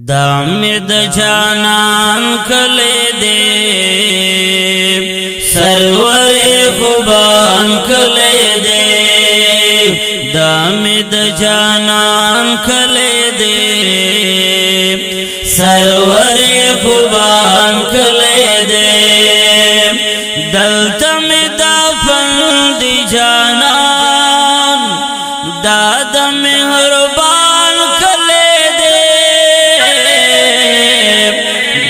दामिद जानان कले दे सरवरे खुबान कले दे दामिद जानन कले दे सरवरे खुबान कले दे दलता में दाफन दी जानन दादा में हरबान कले दे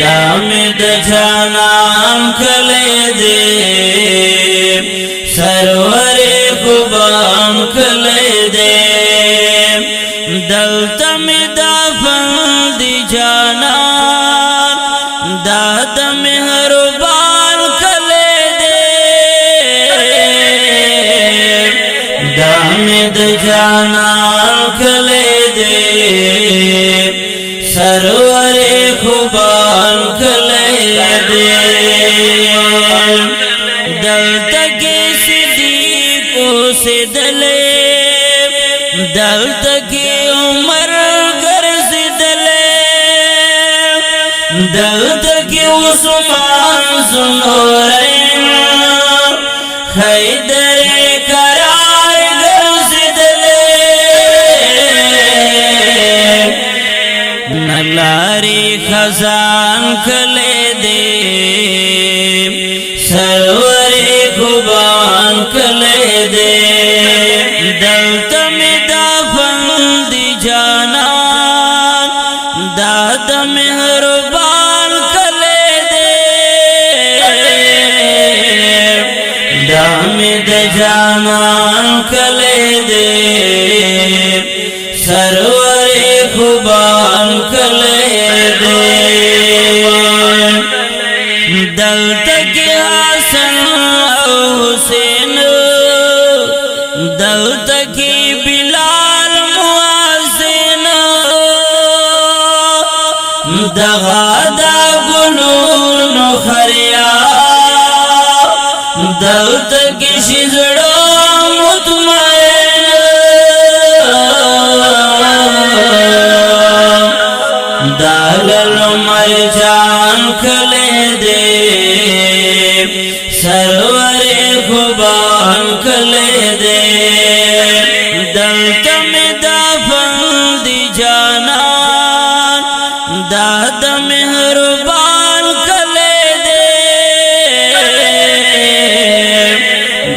दामिद जानन कले दे सरवरे खुबान कले दे दलता में दाफन दी जानन दादा में हरबान कले दे दामिद जानन कले दे सरवरे खुबान कले दे दलता के सिद्दीक़ो से दले दलता के उमर गर से दले दलता के उस्मान सुनोरैन हैदर करार गर से दले नलारी खजान कले दे सरवरे खुबान कले दे दलता में दाफन दी जानन दादा में हरबान कले दे दामिद जानन कले दे सरवरे खुबान कले दे दलता के हसन हुसैन दलता के बिलाल मुआज़िन दगादा गुनूर नखरिया दलता के शिजड़ो मुतमईन दालल मरजान कले दे सरवरे खुबान कले दे दलता में दाफन दी जानन दादा में हरबान कले दे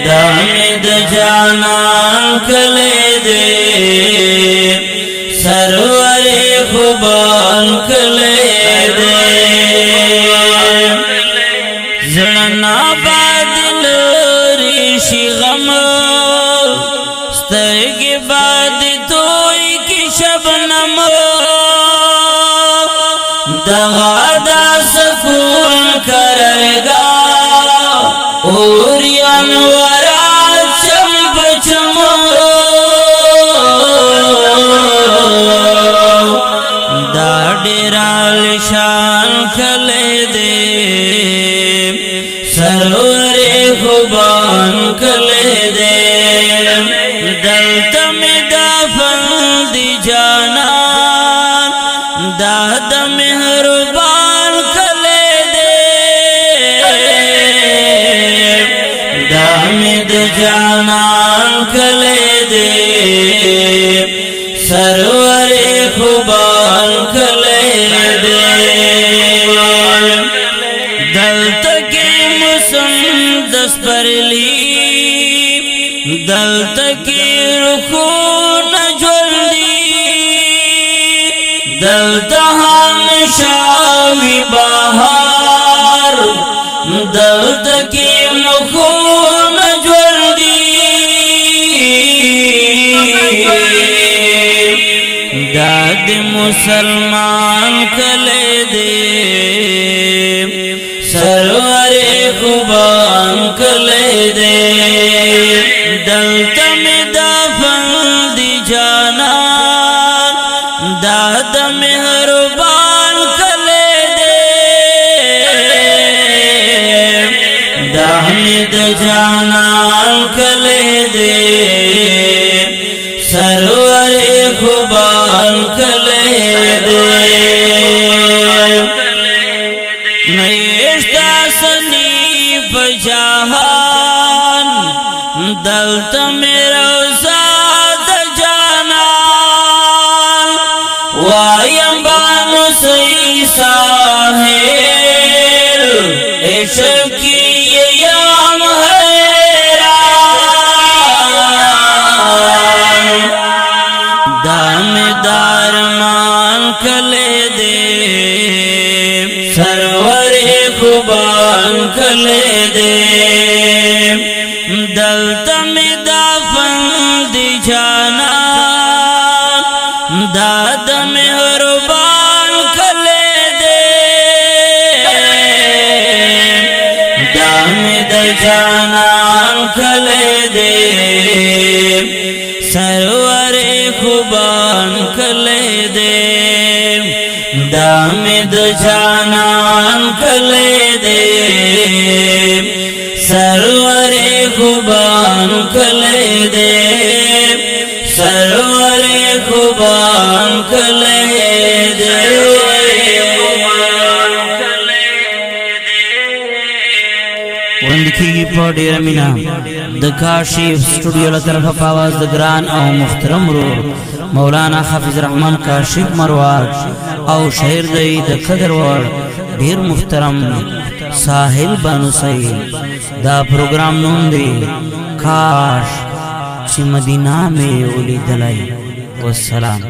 दामिद जानन कले दे सरवरे खुबान कले दे जड़ना बादल ऋषि गम स्तरगे बाद तोई की शबनम दगादा सकून करेगा और अनवरा चंप चमो दाडेराल शान कले दे सरवरे खुबान कले दे दलता में दाफन दी जानन दादा में हरबान कले दे दामिद जानन कले दे सरवरे खुबान कले दे दलता के मुसंदस पर ली दलता के रुखो न ज्वलदी दलता हमेशा बहार दलता के मुखो न ज्वलदी दाद मुसलमान कले दे सरवरे खुबान कले दे दलता में दाफन दी जानन दादा में हरबान कले दे दामिद जानन कले दे सरवरे खुबान कले दे کلی دے دلتا میں دافن دی جانا داد میں حربان کلی دے دام دا جانان کلی دے سرور خوبان کلی دے دام دا جانان کلی دے سرور خوبان کلی دے سرور خوبان کلی دے وندکی پاڑی رمینا د کاشف سٹوڈیو لطرف آواز د گران او محترم رو مولانا حافظ رحمان کاشف مرواد او شعر دی د قدر ور ډیر محترم ساحل بانو سعید دا پروگرام نوم دی کاش چی مدینہ میں اولی دلائی والسلام